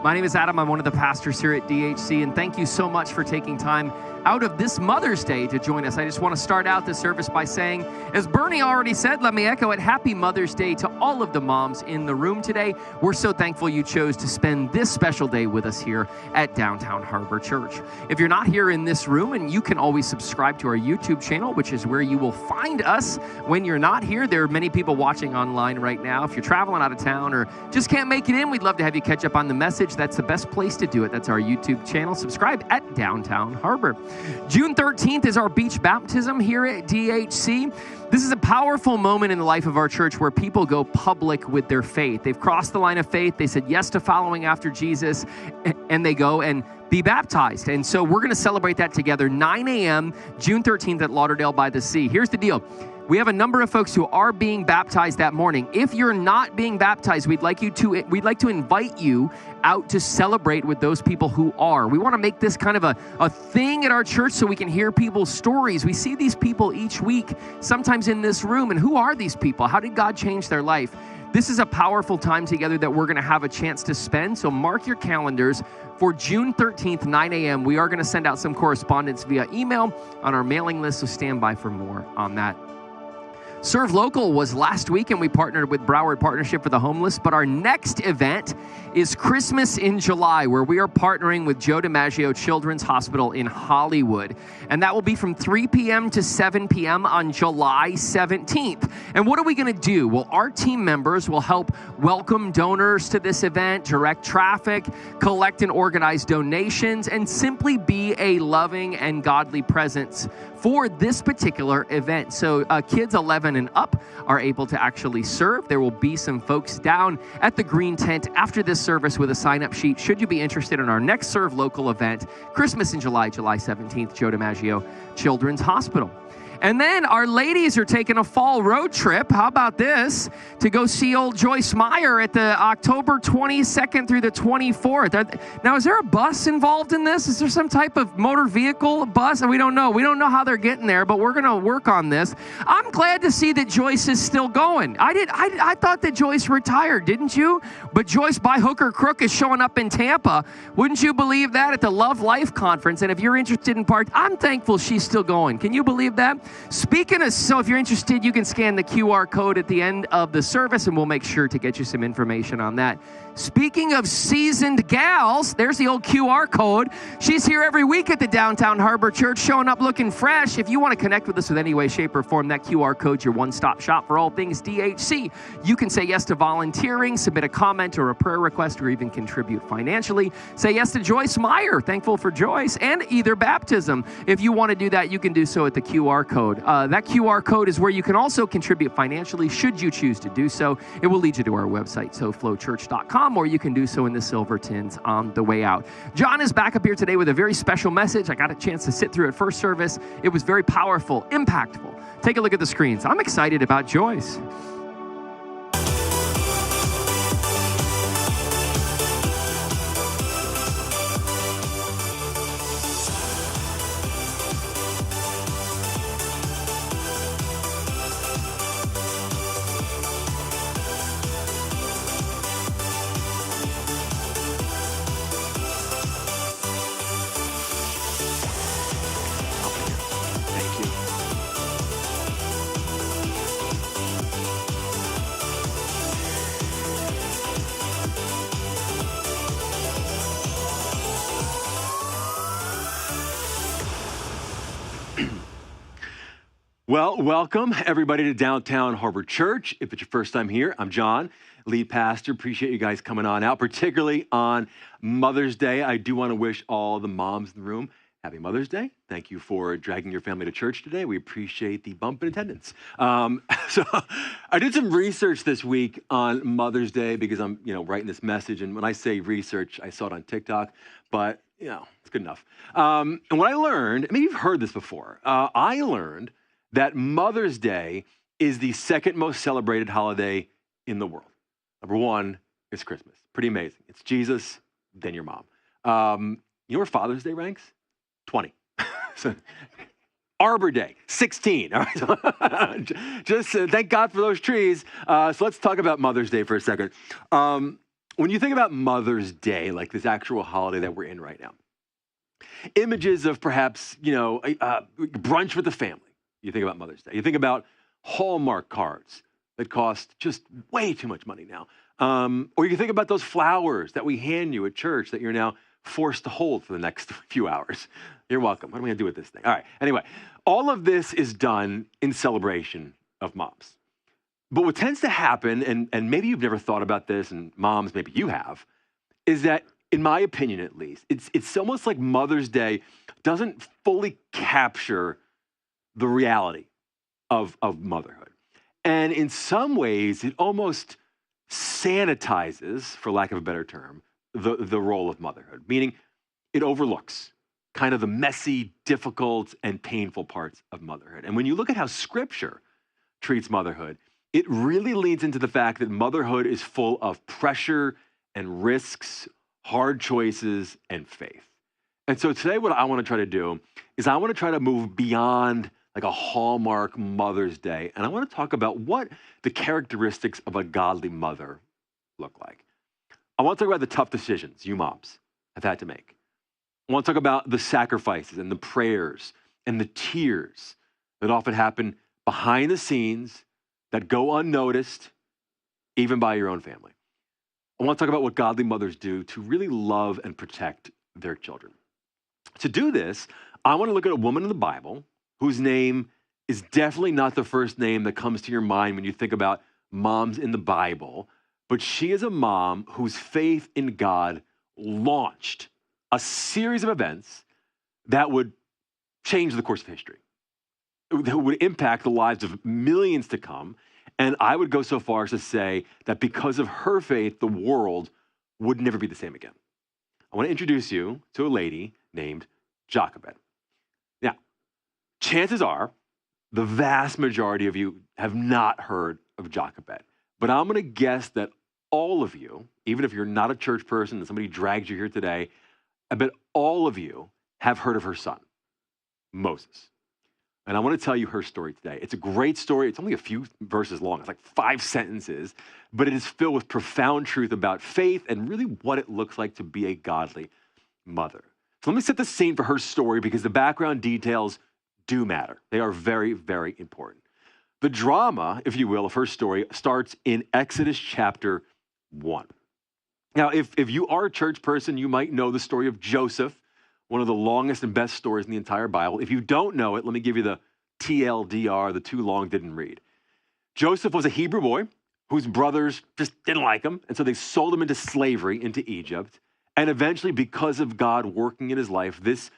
My name is Adam. I'm one of the pastors here at DHC, and thank you so much for taking time out of this Mother's Day to join us. I just want to start out this service by saying, as Bernie already said, let me echo it, Happy Mother's Day to all of the moms in the room today. We're so thankful you chose to spend this special day with us here at Downtown Harbor Church. If you're not here in this room, and you can always subscribe to our YouTube channel, which is where you will find us when you're not here. There are many people watching online right now. If you're traveling out of town or just can't make it in, we'd love to have you catch up on the message. That's the best place to do it. That's our YouTube channel. Subscribe at Downtown Harbor. June 13th is our beach baptism here at DHC. This is a powerful moment in the life of our church where people go public with their faith. They've crossed the line of faith. They said yes to following after Jesus, and they go and be baptized. And so we're going to celebrate that together, 9 a.m., June 13th at Lauderdale by the Sea. Here's the deal. We have a number of folks who are being baptized that morning. If you're not being baptized, we'd like to invite you out to celebrate with those people who are. We want to make this kind of a thing at our church so we can hear people's stories. We see these people each week, sometimes in this room. And who are these people? How did God change their life? This is a powerful time together that we're going to have a chance to spend. So mark your calendars for June 13th, 9 a.m. We are going to send out some correspondence via email on our mailing list, so stand by for more on that. Serve Local was last week, and we partnered with Broward Partnership for the Homeless. But our next event is Christmas in July, where we are partnering with Joe DiMaggio Children's Hospital in Hollywood. And that will be from 3 p.m. to 7 p.m. on July 17th. And what are we going to do? Well, our team members will help welcome donors to this event, direct traffic, collect and organize donations, and simply be a loving and godly presence for this particular event. So kids 11 and up are able to actually serve. There will be some folks down at the green tent after this service with a sign-up sheet should you be interested in our next Serve Local event, Christmas in July, July 17th, Joe DiMaggio Children's Hospital. And then our ladies are taking a fall road trip. How about this? To go see old Joyce Meyer at the October 22nd through the 24th. Now, is there a bus involved in this? Is there some type of motor vehicle bus? We don't know. We don't know how they're getting there, but we're going to work on this. I'm glad to see that Joyce is still going. I thought that Joyce retired, didn't you? But Joyce, by hook or crook, is showing up in Tampa. Wouldn't you believe that, at the Love Life Conference? And if you're interested in part, I'm thankful she's still going. Can you believe that? Speaking of, so if you're interested, you can scan the QR code at the end of the service, and we'll make sure to get you some information on that. Speaking of seasoned gals, there's the old QR code. She's here every week at the Downtown Harbor Church, showing up looking fresh. If you want to connect with us with any way, shape, or form, that QR code's your one-stop shop for all things DHC. You can say yes to volunteering, submit a comment or a prayer request, or even contribute financially. Say yes to Joyce Meyer, thankful for Joyce, and either baptism. If you want to do that, you can do so at the QR code. That QR code is where you can also contribute financially should you choose to do so. It will lead you to our website, soflowchurch.com, or you can do so in the silver tins on the way out. John is back up here today with a very special message. I got a chance to sit through it first service. It was very powerful, impactful. Take a look at the screens. I'm excited about Joyce. Well, welcome everybody to Downtown Harbor Church. If it's your first time here, I'm John, lead pastor. Appreciate you guys coming on out, particularly on Mother's Day. I do want to wish all the moms in the room happy Mother's Day. Thank you for dragging your family to church today. We appreciate the bump in attendance. So I did some research this week on Mother's Day because I'm, writing this message. And when I say research, I saw it on TikTok, but it's good enough. And what I learned, maybe you've heard this before. I learned that Mother's Day is the second most celebrated holiday in the world. Number one is Christmas. Pretty amazing. It's Jesus, then your mom. You know where Father's Day ranks? 20. So, Arbor Day, 16. All right. Just thank God for those trees. So let's talk about Mother's Day for a second. When you think about Mother's Day, like this actual holiday that we're in right now, images of perhaps, brunch with the family. You think about Mother's Day. You think about Hallmark cards that cost just way too much money now. Or you think about those flowers that we hand you at church that you're now forced to hold for the next few hours. You're welcome. What am I going to do with this thing? All right. Anyway, all of this is done in celebration of moms. But what tends to happen, and maybe you've never thought about this, and moms, maybe you have, is that, in my opinion at least, it's almost like Mother's Day doesn't fully capture the reality of motherhood. And in some ways, it almost sanitizes, for lack of a better term, the role of motherhood, meaning it overlooks kind of the messy, difficult, and painful parts of motherhood. And when you look at how Scripture treats motherhood, it really leans into the fact that motherhood is full of pressure and risks, hard choices, and faith. And so today what I want to try to do is I want to try to move beyond like a Hallmark Mother's Day, and I want to talk about what the characteristics of a godly mother look like. I want to talk about the tough decisions you moms have had to make. I want to talk about the sacrifices and the prayers and the tears that often happen behind the scenes that go unnoticed, even by your own family. I want to talk about what godly mothers do to really love and protect their children. To do this, I want to look at a woman in the Bible whose name is definitely not the first name that comes to your mind when you think about moms in the Bible, but she is a mom whose faith in God launched a series of events that would change the course of history, that would impact the lives of millions to come. And I would go so far as to say that because of her faith, the world would never be the same again. I want to introduce you to a lady named Jochebed. Now, chances are the vast majority of you have not heard of Jochebed, but I'm going to guess that all of you, even if you're not a church person and somebody dragged you here today, I bet all of you have heard of her son, Moses. And I want to tell you her story today. It's a great story. It's only a few verses long. It's like 5 sentences, but it is filled with profound truth about faith and really what it looks like to be a godly mother. So let me set the scene for her story because the background details do matter. They are very, very important. The drama, if you will, of her story starts in Exodus chapter 1. Now, if you are a church person, you might know the story of Joseph, one of the longest and best stories in the entire Bible. If you don't know it, let me give you the TLDR, the too long didn't read. Joseph was a Hebrew boy whose brothers just didn't like him, and so they sold him into slavery into Egypt. And eventually, because of God working in his life, this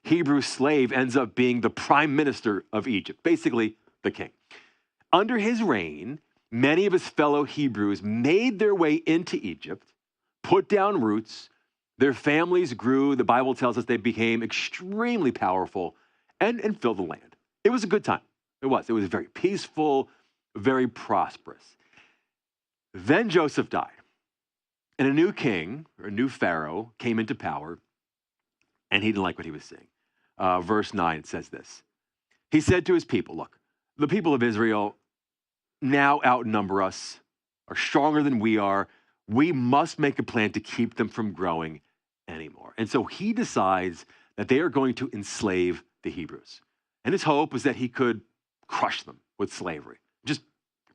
Hebrew slave ends up being the prime minister of Egypt, basically the king. Under his reign, many of his fellow Hebrews made their way into Egypt, put down roots. Their families grew. The Bible tells us they became extremely powerful and filled the land. It was a good time. It was. It was very peaceful, very prosperous. Then Joseph died, and a new king, or a new Pharaoh, came into power, and he didn't like what he was seeing. Verse 9 says this. He said to his people, look, the people of Israel now outnumber us, are stronger than we are. We must make a plan to keep them from growing anymore. And so he decides that they are going to enslave the Hebrews. And his hope was that he could crush them with slavery, just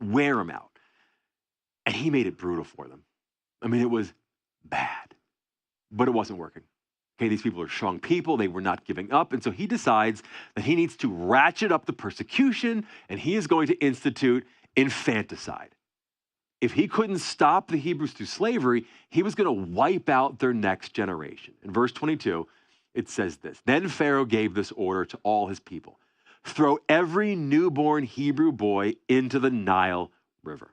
wear them out. And he made it brutal for them. I mean, it was bad, but it wasn't working. Okay, these people are strong people. They were not giving up. And so he decides that he needs to ratchet up the persecution, and he is going to institute infanticide. If he couldn't stop the Hebrews through slavery, he was going to wipe out their next generation. In verse 22, it says this. Then Pharaoh gave this order to all his people. Throw every newborn Hebrew boy into the Nile River.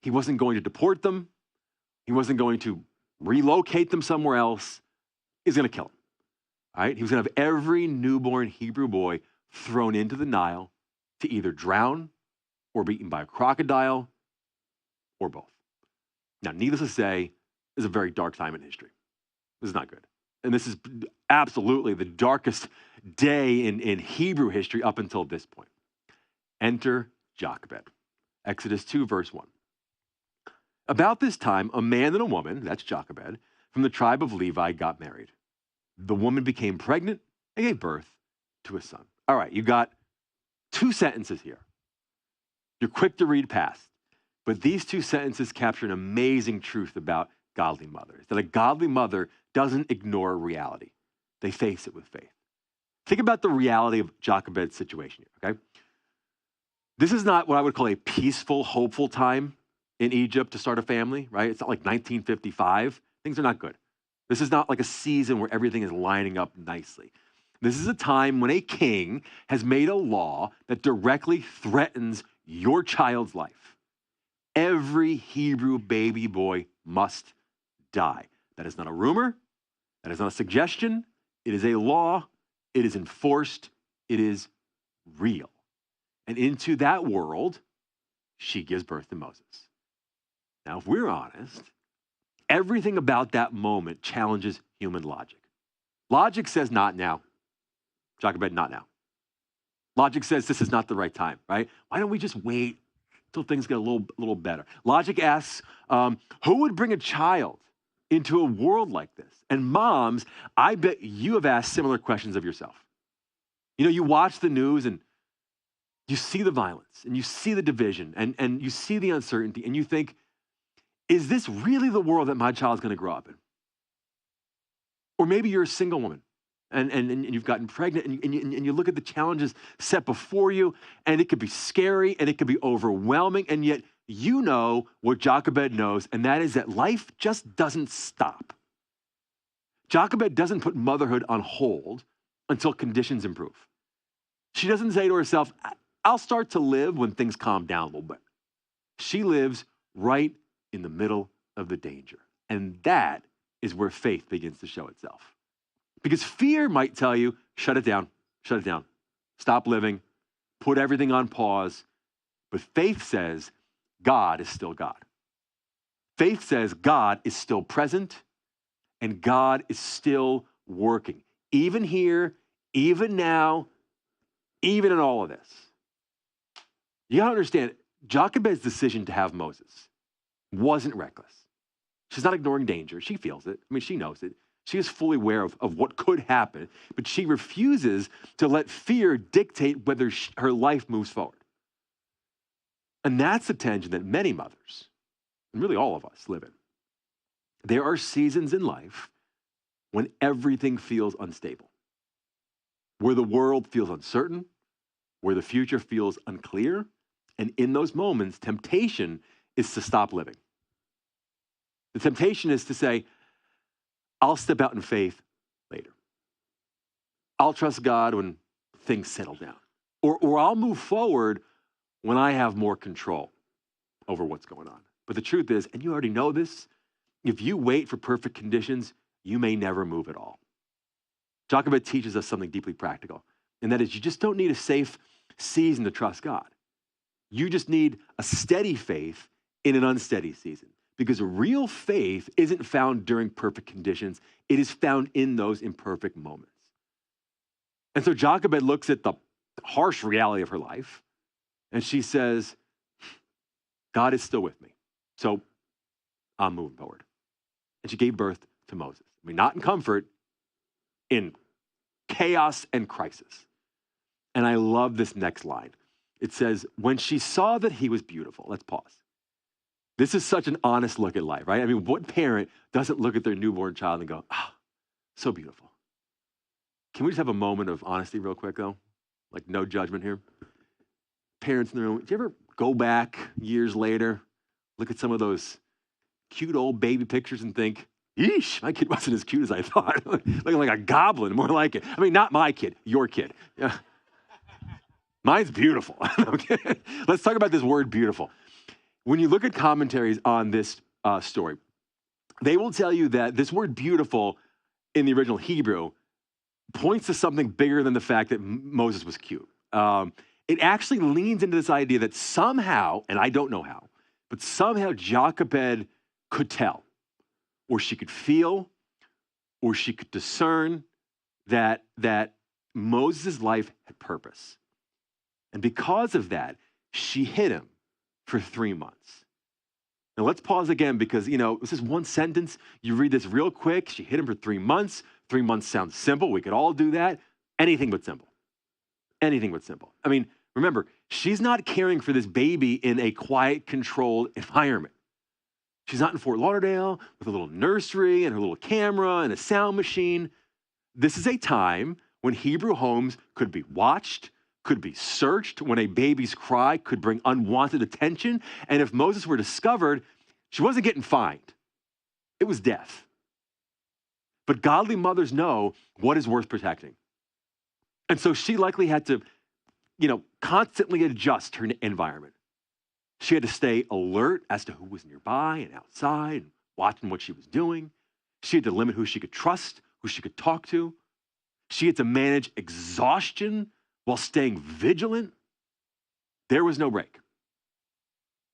He wasn't going to deport them. He wasn't going to relocate them somewhere else. He's going to kill them. All right? He was going to have every newborn Hebrew boy thrown into the Nile to either drown or be eaten by a crocodile or both. Now, needless to say, this is a very dark time in history. This is not good. And this is absolutely the darkest day in Hebrew history up until this point. Enter Jochebed. Exodus 2, verse 1. About this time, a man and a woman, that's Jochebed, from the tribe of Levi got married. The woman became pregnant and gave birth to a son. All right, you got 2 sentences here. You're quick to read past, but these 2 sentences capture an amazing truth about godly mothers, that a godly mother doesn't ignore reality. They face it with faith. Think about the reality of Jochebed's situation here, okay? This is not what I would call a peaceful, hopeful time in Egypt to start a family, right? It's not like 1955. Things are not good. This is not like a season where everything is lining up nicely. This is a time when a king has made a law that directly threatens your child's life. Every Hebrew baby boy must die. That is not a rumor. That is not a suggestion. It is a law. It is enforced. It is real. And into that world, she gives birth to Moses. Now, if we're honest, everything about that moment challenges human logic. Logic says not now. Jochebed, not now. Logic says this is not the right time, right? Why don't we just wait until things get a little better? Logic asks, who would bring a child into a world like this? And moms, I bet you have asked similar questions of yourself. You know, you watch the news and you see the violence and you see the division and you see the uncertainty and you think, is this really the world that my child's going to grow up in? Or maybe you're a single woman and you've gotten pregnant and you look at the challenges set before you, and it could be scary and it could be overwhelming, and yet you know what Jochebed knows, and that is that life just doesn't stop. Jochebed doesn't put motherhood on hold until conditions improve. She doesn't say to herself, I'll start to live when things calm down a little bit. She lives right in the middle of the danger. And that is where faith begins to show itself. Because fear might tell you, shut it down, stop living, put everything on pause. But faith says God is still God. Faith says God is still present and God is still working. Even here, even now, even in all of this. You gotta understand, Jochebed's decision to have Moses wasn't reckless. She's not ignoring danger. She feels it. I mean, she knows it. She is fully aware of what could happen, but she refuses to let fear dictate whether her life moves forward. And that's the tension that many mothers, and really all of us, live in. There are seasons in life when everything feels unstable, where the world feels uncertain, where the future feels unclear. And in those moments, temptation is to stop living. The temptation is to say, I'll step out in faith later. I'll trust God when things settle down. Or I'll move forward when I have more control over what's going on. But the truth is, and you already know this, if you wait for perfect conditions, you may never move at all. Jochebed teaches us something deeply practical, and that is you just don't need a safe season to trust God. You just need a steady faith in an unsteady season. Because real faith isn't found during perfect conditions. It is found in those imperfect moments. And so Jochebed looks at the harsh reality of her life, and she says, God is still with me. So I'm moving forward. And she gave birth to Moses. I mean, not in comfort, in chaos and crisis. And I love this next line. It says, when she saw that he was beautiful, let's pause. This is such an honest look at life, right? I mean, what parent doesn't look at their newborn child and go, so beautiful? Can we just have a moment of honesty real quick, though? Like, no judgment here. Parents in the room, do you ever go back years later, look at some of those cute old baby pictures and think, yeesh, my kid wasn't as cute as I thought. Looking like a goblin, more like it. I mean, not my kid, your kid. Yeah. Mine's beautiful. Okay. Let's talk about this word beautiful. When you look at commentaries on this story, they will tell you that this word beautiful in the original Hebrew points to something bigger than the fact that Moses was cute. It actually leans into this idea that somehow, and I don't know how, but somehow Jochebed could tell, or she could feel, or she could discern that Moses' life had purpose. And because of that, she hid him for 3 months. Now let's pause again because, this is one sentence. You read this real quick. She hid him for 3 months. 3 months sounds simple. We could all do that. Anything but simple. Anything but simple. I mean, remember, she's not caring for this baby in a quiet, controlled environment. She's not in Fort Lauderdale with a little nursery and her little camera and a sound machine. This is a time when Hebrew homes could be watched, could be searched, when a baby's cry could bring unwanted attention. And if Moses were discovered, she wasn't getting fined. It was death. But godly mothers know what is worth protecting. And so she likely had to, constantly adjust her environment. She had to stay alert as to who was nearby and outside and watching what she was doing. She had to limit who she could trust, who she could talk to. She had to manage exhaustion while staying vigilant. There was no break.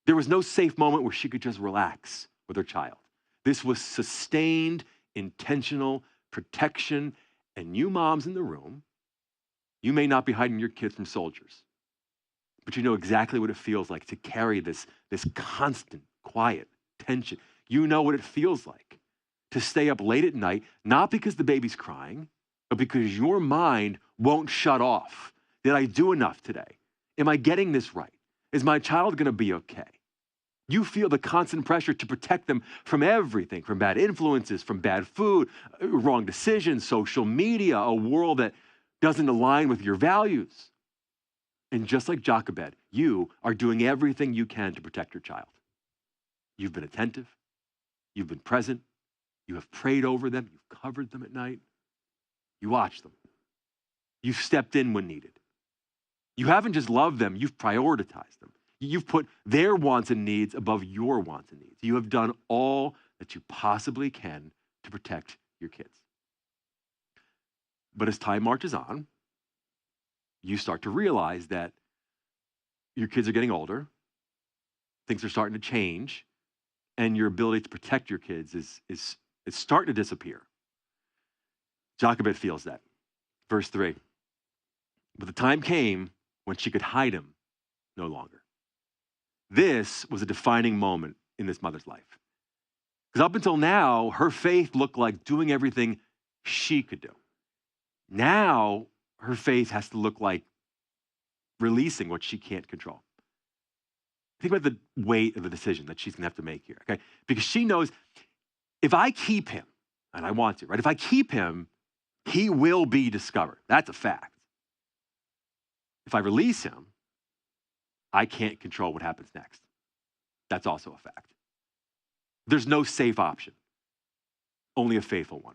There was no safe moment where she could just relax with her child. This was sustained, intentional protection. And you moms in the room, you may not be hiding your kids from soldiers, but you know exactly what it feels like to carry this constant, quiet tension. You know what it feels like to stay up late at night, not because the baby's crying, but because your mind won't shut off. Did I do enough today? Am I getting this right? Is my child going to be okay? You feel the constant pressure to protect them from everything, from bad influences, from bad food, wrong decisions, social media, a world that doesn't align with your values. And just like Jochebed, you are doing everything you can to protect your child. You've been attentive. You've been present. You have prayed over them. You've covered them at night. You watched them. You've stepped in when needed. You haven't just loved them, you've prioritized them. You've put their wants and needs above your wants and needs. You have done all that you possibly can to protect your kids. But as time marches on, you start to realize that your kids are getting older, things are starting to change, and your ability to protect your kids is starting to disappear. Jochebed feels that. Verse 3. But the time came when she could hide him no longer. This was a defining moment in this mother's life. Because up until now, her faith looked like doing everything she could do. Now, her faith has to look like releasing what she can't control. Think about the weight of the decision that she's going to have to make here, okay? Because she knows if I keep him, and I want to, right? If I keep him, he will be discovered. That's a fact. If I release him, I can't control what happens next. That's also a fact. There's no safe option, only a faithful one.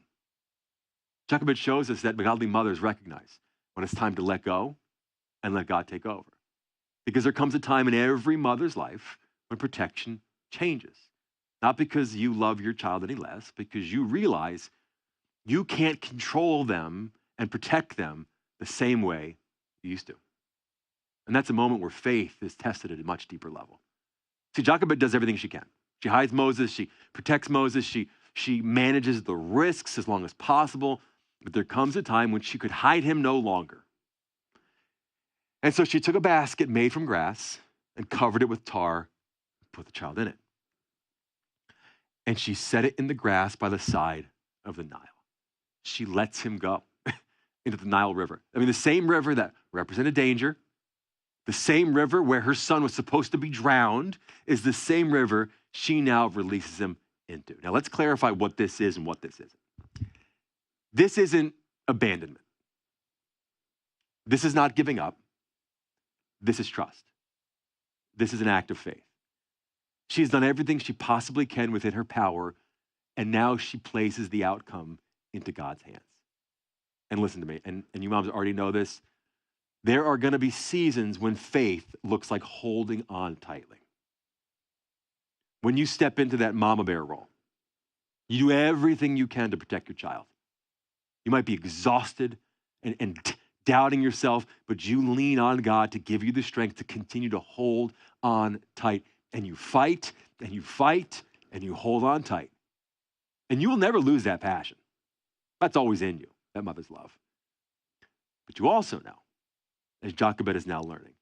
Jochebed shows us that godly mothers recognize when it's time to let go and let God take over. Because there comes a time in every mother's life when protection changes. Not because you love your child any less, because you realize you can't control them and protect them the same way you used to. And that's a moment where faith is tested at a much deeper level. See, Jochebed does everything she can. She hides Moses, she protects Moses, she manages the risks as long as possible, but there comes a time when she could hide him no longer. And so she took a basket made from grass and covered it with tar and put the child in it. And she set it in the grass by the side of the Nile. She lets him go into the Nile River. I mean, the same river that represented danger, the same river where her son was supposed to be drowned, is the same river she now releases him into. Now, let's clarify what this is and what this isn't. This isn't abandonment. This is not giving up. This is trust. This is an act of faith. She's done everything she possibly can within her power, and now she places the outcome into God's hands. And listen to me, and you moms already know this, there are going to be seasons when faith looks like holding on tightly. When you step into that mama bear role, you do everything you can to protect your child. You might be exhausted and doubting yourself, but you lean on God to give you the strength to continue to hold on tight. And you fight, and you fight, and you hold on tight. And you will never lose that passion. That's always in you, that mother's love. But you also know, as Jochebed is now learning,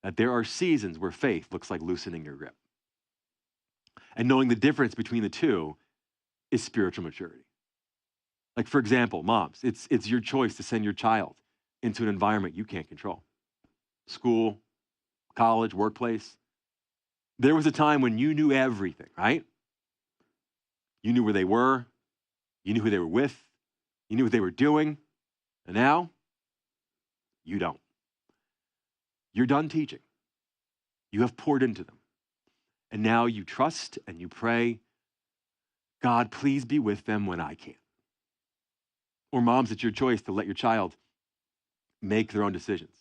that there are seasons where faith looks like loosening your grip. And knowing the difference between the two is spiritual maturity. Like, for example, moms, it's your choice to send your child into an environment you can't control. School, college, workplace. There was a time when you knew everything, right? You knew where they were. You knew who they were with. You knew what they were doing. And now, you don't. You're done teaching. You have poured into them. And now you trust and you pray, God, please be with them when I can't. Or moms, it's your choice to let your child make their own decisions.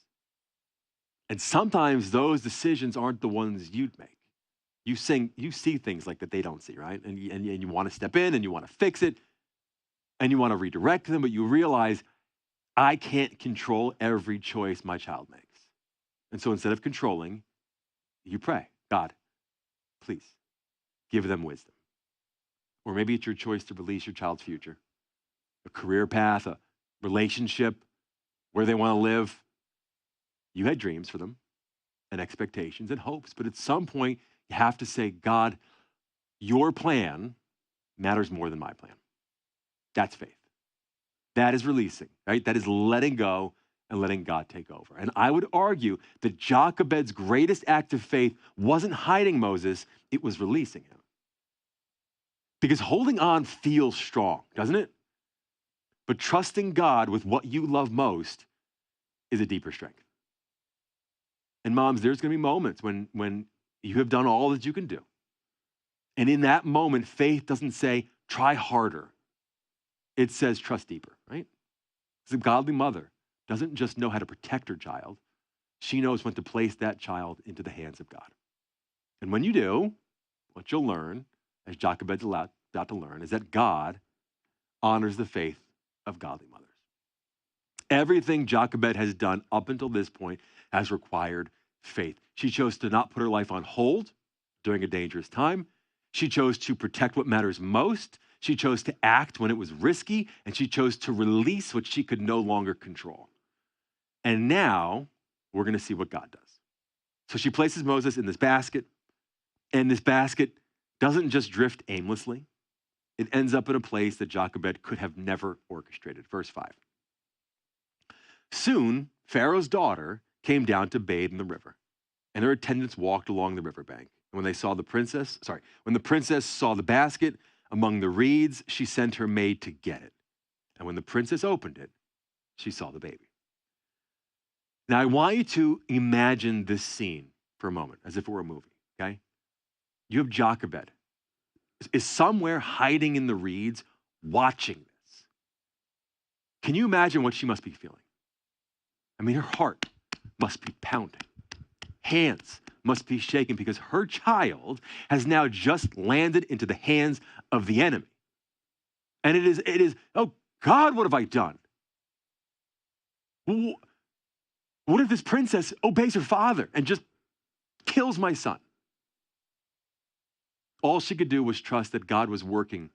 And sometimes those decisions aren't the ones you'd make. You see things like that they don't see, right? And you want to step in and you want to fix it and you want to redirect them, but you realize I can't control every choice my child makes. And so instead of controlling, you pray, God, please give them wisdom. Or maybe it's your choice to release your child's future, a career path, a relationship, where they want to live. You had dreams for them and expectations and hopes, but at some point you have to say, God, your plan matters more than my plan. That's faith. That is releasing, right? That is letting go and letting God take over. And I would argue that Jochebed's greatest act of faith wasn't hiding Moses, it was releasing him. Because holding on feels strong, doesn't it? But trusting God with what you love most is a deeper strength. And moms, there's going to be moments when you have done all that you can do. And in that moment, faith doesn't say, try harder. It says, trust deeper, right? Because a godly mother doesn't just know how to protect her child. She knows when to place that child into the hands of God. And when you do, what you'll learn, as Jochebed's about to learn, is that God honors the faith of godly mothers. Everything Jochebed has done up until this point has required faith. She chose to not put her life on hold during a dangerous time. She chose to protect what matters most. She chose to act when it was risky, and she chose to release what she could no longer control. And now we're going to see what God does. So she places Moses in this basket, and this basket doesn't just drift aimlessly. It ends up in a place that Jochebed could have never orchestrated. Verse 5. Soon, Pharaoh's daughter came down to bathe in the river, and her attendants walked along the riverbank. And when the princess saw the basket among the reeds, she sent her maid to get it. And when the princess opened it, she saw the baby. Now, I want you to imagine this scene for a moment, as if it were a movie, okay? You have Jochebed is somewhere hiding in the reeds, watching this. Can you imagine what she must be feeling? I mean, her heart must be pounding. Hands must be shaking because her child has now just landed into the hands of the enemy. And it is, oh God, what have I done? What if this princess obeys her father and just kills my son? All she could do was trust that God was working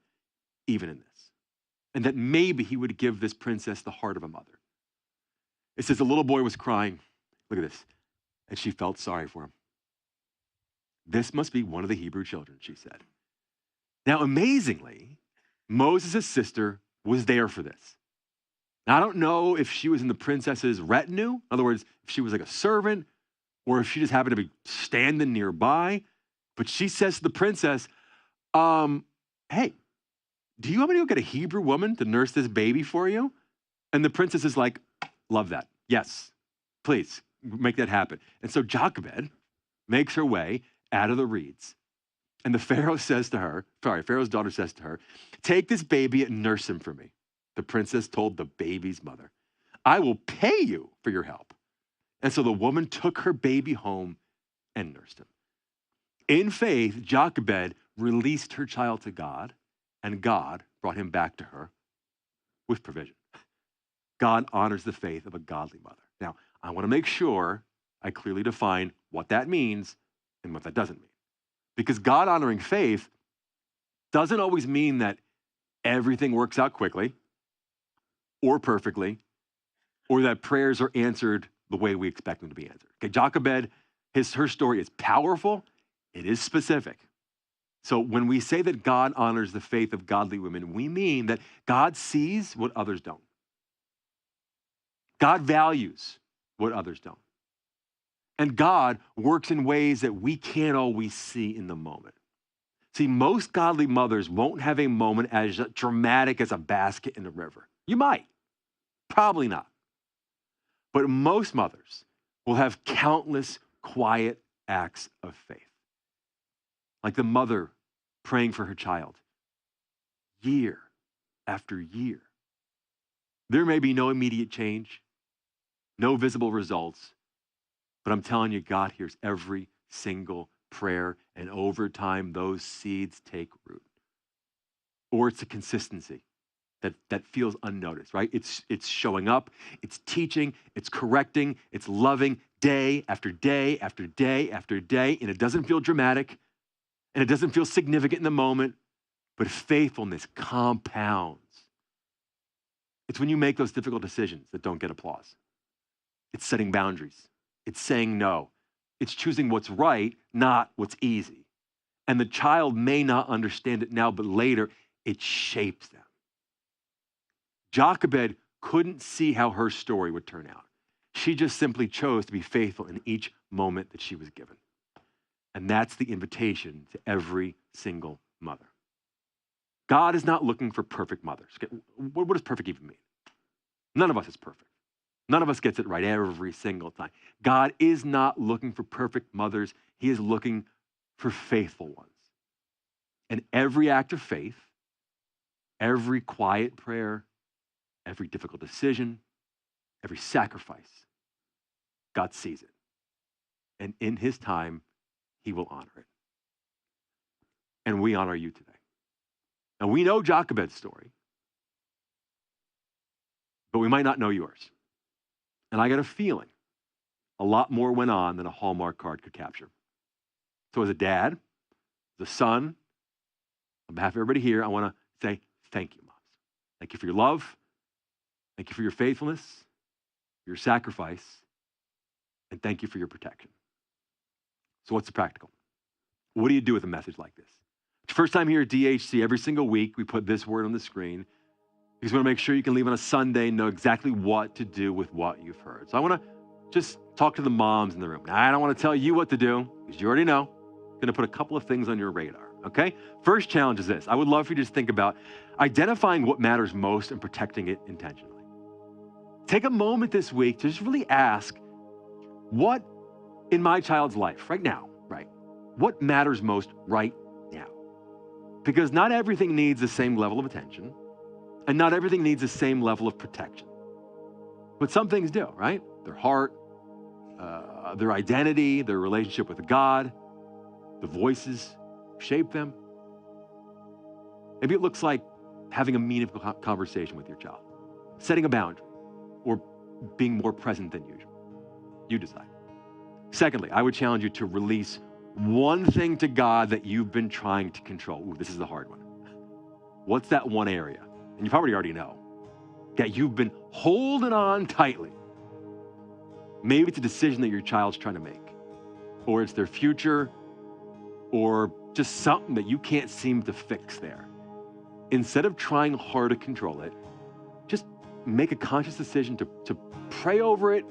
even in this, and that maybe he would give this princess the heart of a mother. It says the little boy was crying. Look at this. And she felt sorry for him. This must be one of the Hebrew children, she said. Now, amazingly, Moses' sister was there for this. Now, I don't know if she was in the princess's retinue. In other words, if she was like a servant or if she just happened to be standing nearby. But she says to the princess, hey, do you want me to go get a Hebrew woman to nurse this baby for you? And the princess is like, love that. Yes, please make that happen. And so Jochebed makes her way out of the reeds. And the Pharaoh's daughter says to her, take this baby and nurse him for me. The princess told the baby's mother, I will pay you for your help. And so the woman took her baby home and nursed him. In faith, Jochebed released her child to God, and God brought him back to her with provision. God honors the faith of a godly mother. Now, I want to make sure I clearly define what that means and what that doesn't mean. Because God honoring faith doesn't always mean that everything works out quickly or perfectly, or that prayers are answered the way we expect them to be answered. Okay, Jochebed, her story is powerful. It is specific. So when we say that God honors the faith of godly women, we mean that God sees what others don't. God values what others don't. And God works in ways that we can't always see in the moment. See, most godly mothers won't have a moment as dramatic as a basket in the river. You might, probably not. But most mothers will have countless quiet acts of faith. Like the mother praying for her child year after year. There may be no immediate change, no visible results, but I'm telling you, God hears every single prayer, and over time, those seeds take root. Or it's a consistency that feels unnoticed, right? It's showing up, it's teaching, it's correcting, it's loving day after day after day after day, and it doesn't feel dramatic, and it doesn't feel significant in the moment, but faithfulness compounds. It's when you make those difficult decisions that don't get applause. It's setting boundaries. It's saying no. It's choosing what's right, not what's easy. And the child may not understand it now, but later it shapes them. Jochebed couldn't see how her story would turn out. She just simply chose to be faithful in each moment that she was given. And that's the invitation to every single mother. God is not looking for perfect mothers. Okay? What does perfect even mean? None of us is perfect. None of us gets it right every single time. God is not looking for perfect mothers. He is looking for faithful ones. And every act of faith, every quiet prayer, every difficult decision, every sacrifice, God sees it. And in his time, he will honor it. And we honor you today. Now, we know Jochebed's story, but we might not know yours. And I got a feeling a lot more went on than a Hallmark card could capture. So as a dad, as a son, on behalf of everybody here, I want to say thank you, moms. Thank you for your love. Thank you for your faithfulness, your sacrifice, and thank you for your protection. So what's the practical? What do you do with a message like this? It's the first time here at DHC, every single week, we put this word on the screen because we want to make sure you can leave on a Sunday and know exactly what to do with what you've heard. So I want to just talk to the moms in the room. Now, I don't want to tell you what to do because you already know. I'm going to put a couple of things on your radar, okay? First challenge is this. I would love for you to just think about identifying what matters most and protecting it intentionally. Take a moment this week to just really ask, what in my child's life right now, right? What matters most right now? Because not everything needs the same level of attention, and not everything needs the same level of protection. But some things do, right? Their heart, their identity, their relationship with God, the voices shape them. Maybe it looks like having a meaningful conversation with your child, setting a boundary, or being more present than usual. You decide. Secondly, I would challenge you to release one thing to God that you've been trying to control. Ooh, this is the hard one. What's that one area? And you probably already know that you've been holding on tightly. Maybe it's a decision that your child's trying to make, or it's their future, or just something that you can't seem to fix there. Instead of trying hard to control it, just make a conscious decision to pray over it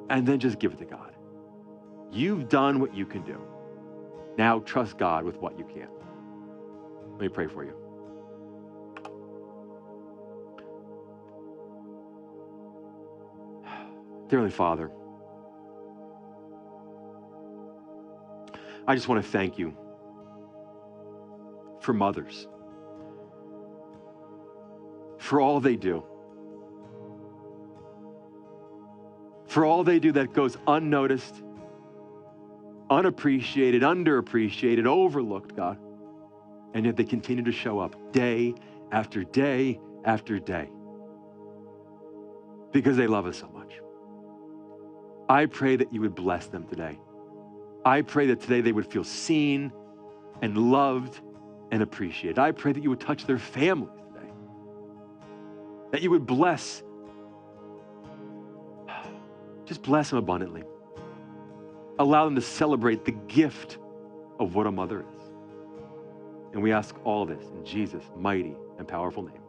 and then just give it to God. You've done what you can do. Now trust God with what you can. Let me pray for you. Dear Heavenly Father, I just want to thank you for mothers, for all they do, for all they do that goes unnoticed, unappreciated, underappreciated, overlooked, God. And yet they continue to show up day after day after day because they love us so much. I pray that you would bless them today. I pray that today they would feel seen and loved and appreciated. I pray that you would touch their families today, that you would bless, just bless them abundantly. Allow them to celebrate the gift of what a mother is. And we ask all this in Jesus' mighty and powerful name.